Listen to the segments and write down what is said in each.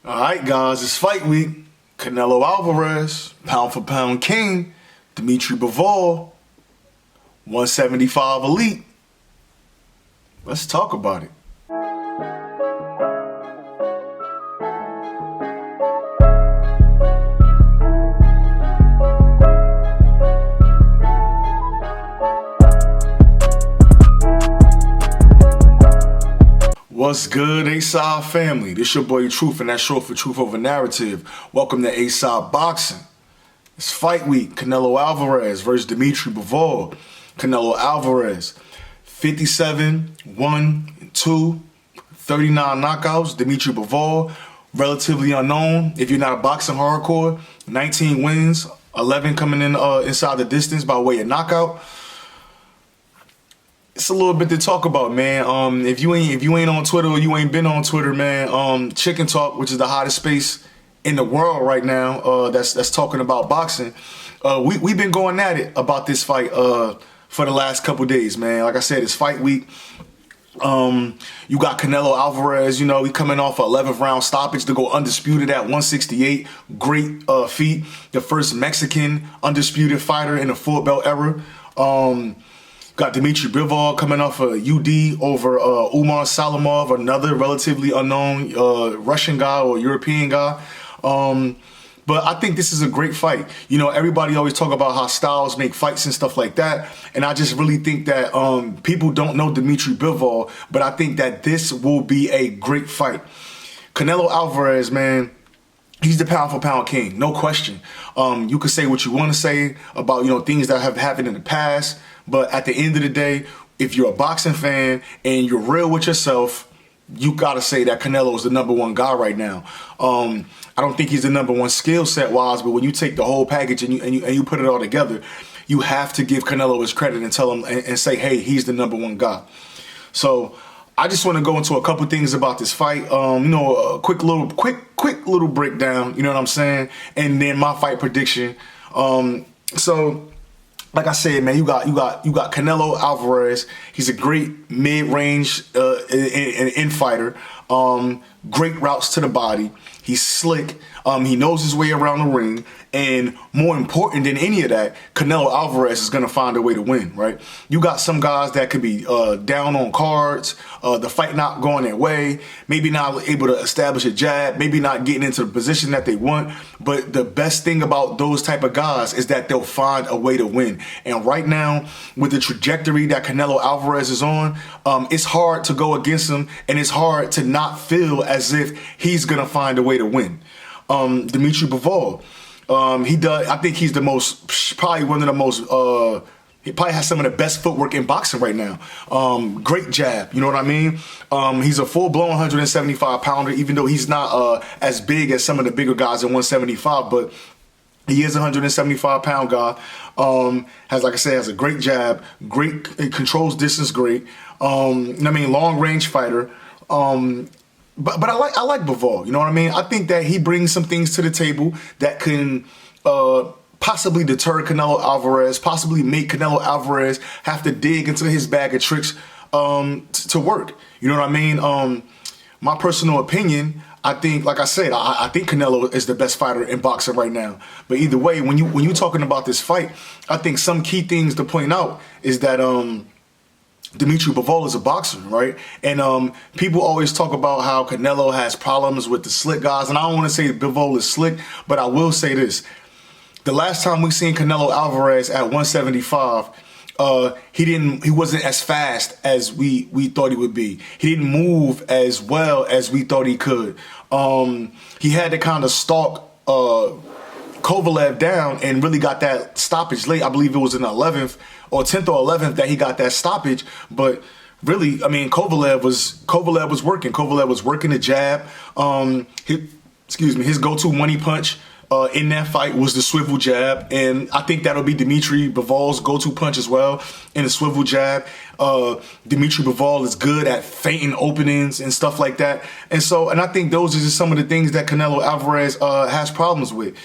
All right, guys, it's fight week. Canelo Alvarez, pound for pound king. Dmitry Bivol, 175 elite. Let's talk about it. What's good, A-Side family? This your boy Truth, and that's short for Truth Over Narrative. Welcome to A-Side Boxing. It's fight week. Canelo Alvarez versus Dmitry Bivol. Canelo Alvarez, 57-1-2, 39 knockouts. Dmitry Bivol, relatively unknown. If you're not a boxing hardcore, 19 wins, 11 coming in inside the distance by way of knockout. It's a little bit to talk about, man. If you ain't on Twitter or you ain't been on Twitter, man, Chicken Talk, which is the hottest space in the world right now, that's talking about boxing. We've been going at it about this fight for the last couple days, man. Like I said, it's fight week. You got Canelo Alvarez, he coming off an 11th round stoppage to go undisputed at 168. Great feat. The first Mexican undisputed fighter in the full belt era. Got Dmitry Bivol coming off a UD over Umar Salamov, another relatively unknown Russian guy or European guy. But I think this is a great fight. Everybody always talk about how styles make fights and stuff like that. And I just really think that people don't know Dmitry Bivol, but I think that this will be a great fight. Canelo Alvarez, man, he's the pound for pound king, no question. You could say what you want to say about, things that have happened in the past. But at the end of the day, if you're a boxing fan and you're real with yourself, you got to say that Canelo is the number one guy right now. I don't think he's the number one skill set wise, but when you take the whole package and you put it all together, you have to give Canelo his credit and tell him and say, hey, he's the number one guy. So I just want to go into a couple things about this fight. A quick little breakdown, you know what I'm saying? And then my fight prediction. Like I said, man, you got Canelo Alvarez. He's a great mid-range fighter. Great routes to the body. He's slick. He knows his way around the ring. And more important than any of that, Canelo Alvarez is going to find a way to win, right? You got some guys that could be down on cards, the fight not going their way, maybe not able to establish a jab, maybe not getting into the position that they want. But the best thing about those type of guys is that they'll find a way to win. And right now, with the trajectory that Canelo Alvarez is on, it's hard to go against him, and it's hard to not feel as if he's going to find a way to win. Dmitry Bivol, I think he's probably one of the most, he probably has some of the best footwork in boxing right now. Great jab, you know what I mean? He's a full-blown 175 pounder, even though he's not as big as some of the bigger guys at 175, but he is a 175 pound guy. Has a great jab, controls distance great. Long range fighter. But I like Bivol, you know what I mean? I think that he brings some things to the table that can possibly deter Canelo Alvarez, possibly make Canelo Alvarez have to dig into his bag of tricks to work. You know what I mean? My personal opinion, I think, like I said, I think Canelo is the best fighter in boxing right now. But either way, when you're talking about this fight, I think some key things to point out is that Dmitry Bivol is a boxer, right? And people always talk about how Canelo has problems with the slick guys. And I don't want to say Bivol is slick, but I will say this. The last time we seen Canelo Alvarez at 175, he wasn't as fast as we thought he would be. He didn't move as well as we thought he could. He had to kind of stalk Kovalev down and really got that stoppage late. I believe it was in the 11th or 10th or 11th that he got that stoppage. But really, I mean, Kovalev was working. Kovalev was working the jab. His go-to money punch in that fight was the swivel jab, and I think that'll be Dmitry Bivol's go-to punch as well in the swivel jab. Dmitry Bivol is good at feinting openings and stuff like that, and I think those are just some of the things that Canelo Alvarez has problems with.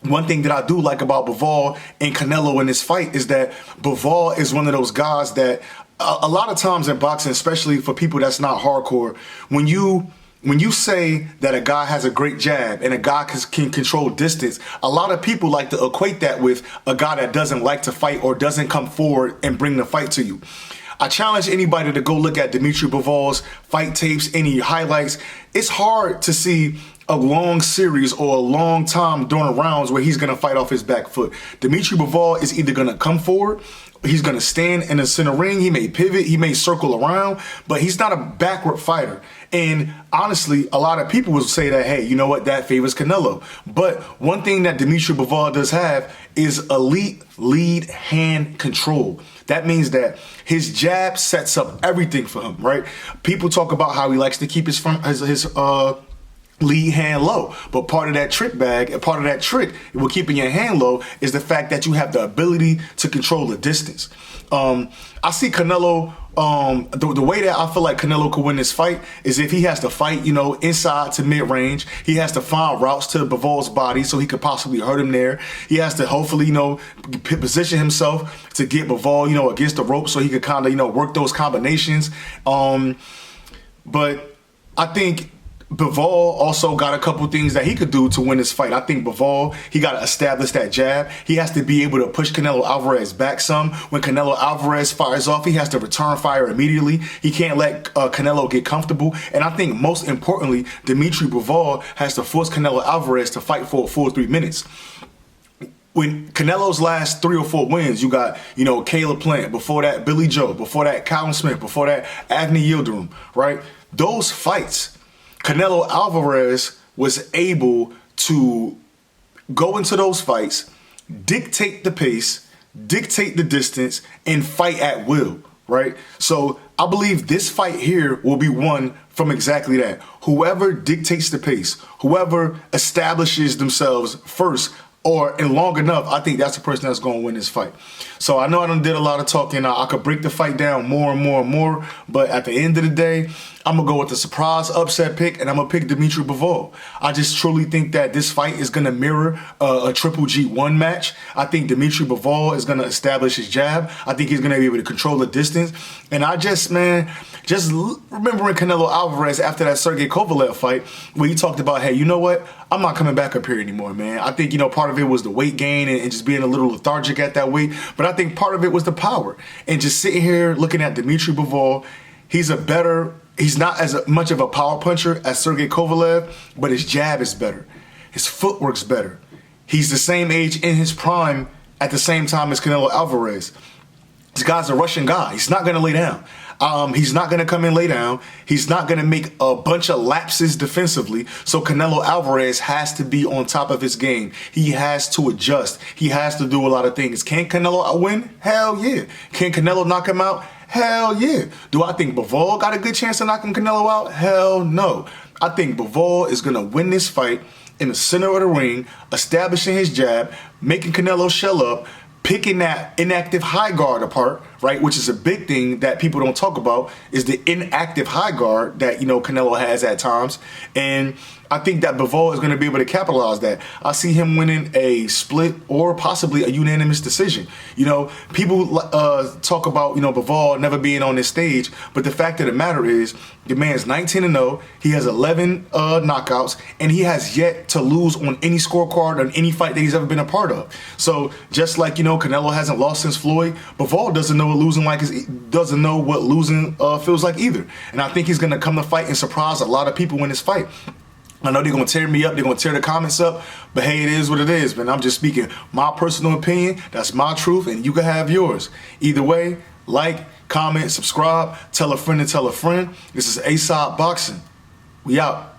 One thing that I do like about Bivol and Canelo in this fight is that Bivol is one of those guys that a lot of times in boxing, especially for people that's not hardcore, when you when you say that a guy has a great jab and a guy can control distance, a lot of people like to equate that with a guy that doesn't like to fight or doesn't come forward and bring the fight to you. I challenge anybody to go look at Dmitry Bivol's fight tapes, any highlights. It's hard to see a long series or a long time during rounds where he's going to fight off his back foot. Dmitry Bivol is either going to come forward, he's going to stand in the center ring, he may pivot, he may circle around, but he's not a backward fighter. And honestly, a lot of people will say that, hey, you know what, that favors Canelo. But one thing that Dmitry Bivol does have is elite lead hand control. That means that his jab sets up everything for him, right? People talk about how he likes to keep his lead hand low, but part of that trick bag and part of that trick with keeping your hand low is the fact that you have the ability to control the distance. I see Canelo, the way that I feel like Canelo could win this fight is if he has to fight, inside to mid-range. He has to find routes to Bivol's body so he could possibly hurt him there. He has to hopefully, position himself to get Bivol, against the rope so he could kind of, work those combinations. But I think Bivol also got a couple things that he could do to win this fight. I think Bivol, he got to establish that jab. He has to be able to push Canelo Alvarez back some. When Canelo Alvarez fires off, he has to return fire immediately. He can't let Canelo get comfortable. And I think most importantly, Dmitry Bivol has to force Canelo Alvarez to fight for a full 3 minutes. When Canelo's last 3 or 4 wins, you got, Caleb Plant, before that Billy Joe, before that Calvin Smith, before that Avni Yildirim, right? Those fights, Canelo Alvarez was able to go into those fights, dictate the pace, dictate the distance, and fight at will, right? So I believe this fight here will be won from exactly that. Whoever dictates the pace, whoever establishes themselves first and long enough, I think that's the person that's going to win this fight. So I know I done did a lot of talking. I could break the fight down more and more and more, but at the end of the day, I'm going to go with the surprise upset pick, and I'm going to pick Dmitry Bivol. I just truly think that this fight is going to mirror a Triple G1 match. I think Dmitry Bivol is going to establish his jab. I think he's going to be able to control the distance. And just remembering Canelo Alvarez after that Sergey Kovalev fight, where he talked about, hey, you know what? I'm not coming back up here anymore, man. I think, part of it was the weight gain and just being a little lethargic at that weight. But I think part of it was the power. And just sitting here looking at Dmitry Bivol, he's not as much of a power puncher as Sergey Kovalev, but his jab is better. His footwork's better. He's the same age in his prime at the same time as Canelo Alvarez. This guy's a Russian guy. He's not going to lay down. He's not going to come and lay down. He's not going to make a bunch of lapses defensively. So Canelo Alvarez has to be on top of his game. He has to adjust. He has to do a lot of things. Can Canelo win? Hell yeah. Can Canelo knock him out? Hell yeah. Do I think Bivol got a good chance of knocking Canelo out? Hell no. I think Bivol is going to win this fight in the center of the ring, establishing his jab, making Canelo shell up, picking that inactive high guard apart, right, which is a big thing that people don't talk about, is the inactive high guard that, Canelo has at times. And I think that Bivol is going to be able to capitalize that. I see him winning a split or possibly a unanimous decision. People talk about, Bivol never being on this stage, but the fact of the matter is the man's 19-0, he has 11 knockouts, and he has yet to lose on any scorecard on any fight that he's ever been a part of. So just like, Canelo hasn't lost since Floyd, Bivol doesn't know what losing feels like either. And I think he's going to come to fight and surprise a lot of people in this fight. I know they're going to tear me up. They're going to tear the comments up. But hey, it is what it is, man. I'm just speaking my personal opinion. That's my truth, and you can have yours. Either way, like, comment, subscribe, tell a friend to tell a friend. This is A-Side Boxing. We out.